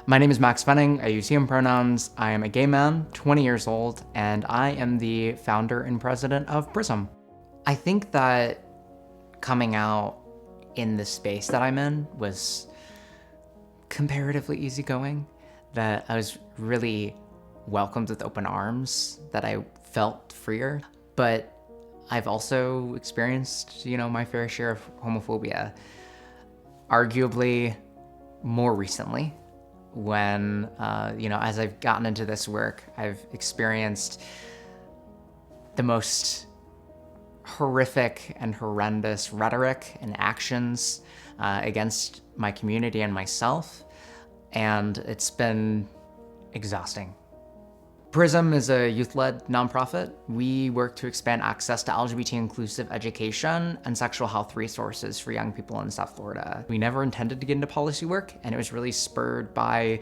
My name is Maxx Fenning. I use he, him pronouns. I am a gay man, 20 years old, and I am the founder and president of PRISM. I think that coming out in the space that I'm in was comparatively easygoing, that I was really welcomed with open arms, that I felt freer. But I've also experienced, my fair share of homophobia, arguably more recently when, as I've gotten into this work, I've experienced the most horrific and horrendous rhetoric and actions against my community and myself, and it's been exhausting. PRISM is a youth-led nonprofit. We work to expand access to LGBT-inclusive education and sexual health resources for young people in South Florida. We never intended to get into policy work, and it was really spurred by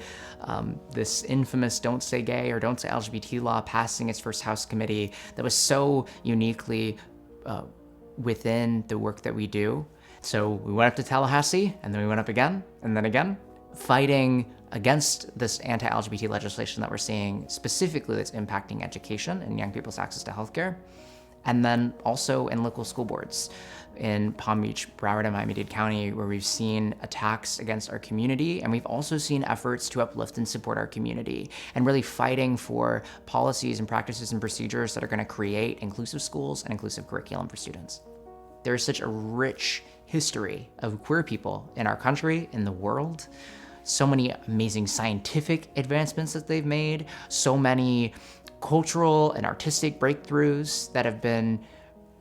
this infamous Don't Say Gay or Don't Say LGBT law passing its first House committee that was so uniquely within the work that we do. So we went up to Tallahassee, and then we went up again, and then again, fighting against this anti-LGBT legislation that we're seeing, specifically that's impacting education and young people's access to healthcare. And then also in local school boards in Palm Beach, Broward, and Miami-Dade County, where we've seen attacks against our community, and we've also seen efforts to uplift and support our community, and really fighting for policies and practices and procedures that are gonna create inclusive schools and inclusive curriculum for students. There's such a rich history of queer people in our country, in the world, so many amazing scientific advancements that they've made, so many cultural and artistic breakthroughs that have been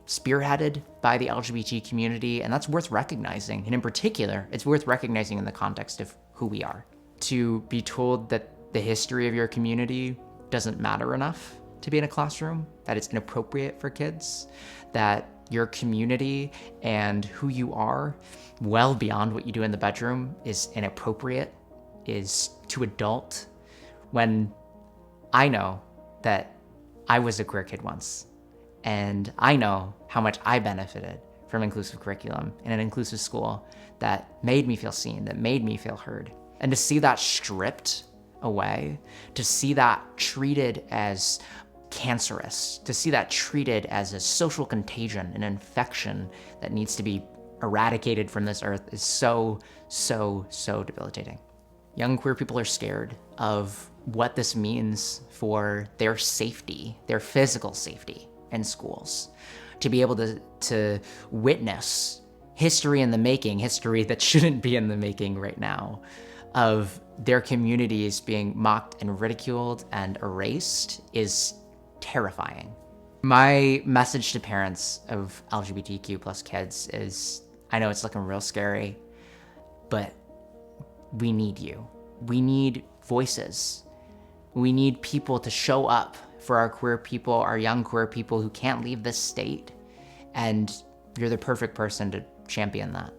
spearheaded by the LGBT community, and that's worth recognizing. And in particular, it's worth recognizing in the context of who we are. To be told that the history of your community doesn't matter enough to be in a classroom, that it's inappropriate for kids, that your community and who you are, well beyond what you do in the bedroom, is inappropriate, is too adult, when I know that I was a queer kid once, and I know how much I benefited from inclusive curriculum in an inclusive school that made me feel seen, that made me feel heard. And to see that stripped away, to see that treated as cancerous, to see that treated as a social contagion, an infection that needs to be eradicated from this earth, is so debilitating. Young queer people are scared of what this means for their safety, their physical safety in schools. To be able to witness history in the making, history that shouldn't be in the making right now, of their communities being mocked and ridiculed and erased, is terrifying. My message to parents of LGBTQ plus kids is, I know it's looking real scary, but we need you. We need voices. We need people to show up for our queer people, our young queer people who can't leave this state, and you're the perfect person to champion that.